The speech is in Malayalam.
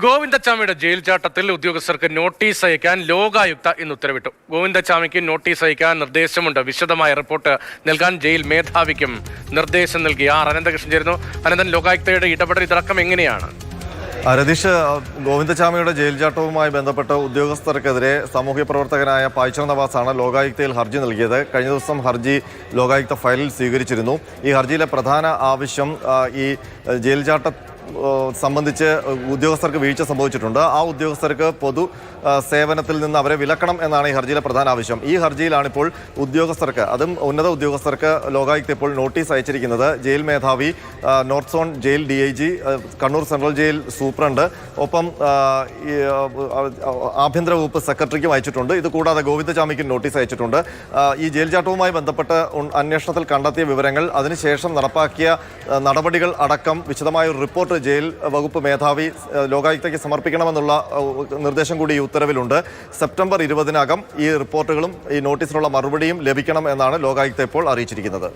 ഗോവിന്ദച്ചാമിയുടെ ജയിൽ ചാട്ടത്തിൽ ഉദ്യോഗസ്ഥർക്ക് നോട്ടീസ് അയക്കാൻ ലോകായുക്ത ഇന്ന് ഉത്തരവിട്ടു. ഗോവിന്ദച്ചാമിക്ക് നോട്ടീസ് അയക്കാൻ നിർദ്ദേശമുണ്ട്. വിശദമായ റിപ്പോർട്ട് നൽകാൻ ജയിൽ മേധാവിക്കും നിർദ്ദേശം നൽകി. അനന്തകൃഷ്ണൻ ചേരുന്നു. അനന്തൻ, ലോകായുക്തയുടെ ഇടപെടൽ ഇതടക്കം എങ്ങനെയാണ്? രതീഷ്, ഗോവിന്ദച്ചാമിയുടെ ജയിൽ ചാട്ടവുമായി ബന്ധപ്പെട്ട് ഉദ്യോഗസ്ഥർക്കെതിരെ സാമൂഹ്യ പ്രവർത്തകനായ പായ്ച്ചർ നവാസാണ് ലോകായുക്തയിൽ ഹർജി നൽകിയത്. കഴിഞ്ഞ ദിവസം ഹർജി ലോകായുക്ത ഫയലിൽ സ്വീകരിച്ചിരുന്നു. ഈ ഹർജിയിലെ പ്രധാന ആവശ്യം ഈ ജയിൽ ചാട്ട സംബന്ധിച്ച് ഉദ്യോഗസ്ഥർക്ക് വീഴ്ച സംഭവിച്ചിട്ടുണ്ട്. ആ ഉദ്യോഗസ്ഥർക്ക് പൊതു സേവനത്തിൽ നിന്ന് അവരെ വിലക്കണം എന്നാണ് ഈ ഹർജിയിലെ പ്രധാന ആവശ്യം. ഈ ഹർജിയിലാണിപ്പോൾ ഉദ്യോഗസ്ഥർക്ക്, അതും ഉന്നത ഉദ്യോഗസ്ഥർക്ക് ലോകായുക്ത ഇപ്പോൾ നോട്ടീസ് അയച്ചിരിക്കുന്നത്. ജയിൽ മേധാവി, north zone jail DIG, Kannur central jail superintendent, ഒപ്പം ആഭ്യന്തര വകുപ്പ് സെക്രട്ടറിക്കും അയച്ചിട്ടുണ്ട്. ഇത് കൂടാതെ ഗോവിന്ദച്ചാമിക്കും നോട്ടീസ് അയച്ചിട്ടുണ്ട്. ഈ ജയിൽ ചാട്ടവുമായി ബന്ധപ്പെട്ട് അന്വേഷണത്തിൽ കണ്ടെത്തിയ വിവരങ്ങൾ, അതിനുശേഷം നടപ്പാക്കിയ നടപടികൾ അടക്കം വിശദമായ ഒരു റിപ്പോർട്ട് ജയിൽ വകുപ്പ് മേധാവി ലോകായുക്തയ്ക്ക് സമർപ്പിക്കണമെന്നുള്ള നിർദ്ദേശം കൂടി ഈ ഉത്തരവിലുണ്ട്. സെപ്റ്റംബർ 20-നകം ഈ റിപ്പോർട്ടുകളും ഈ നോട്ടീസിനുള്ള മറുപടിയും ലഭിക്കണം എന്നാണ് ലോകായുക്ത ഇപ്പോൾ അറിയിച്ചിരിക്കുന്നത്.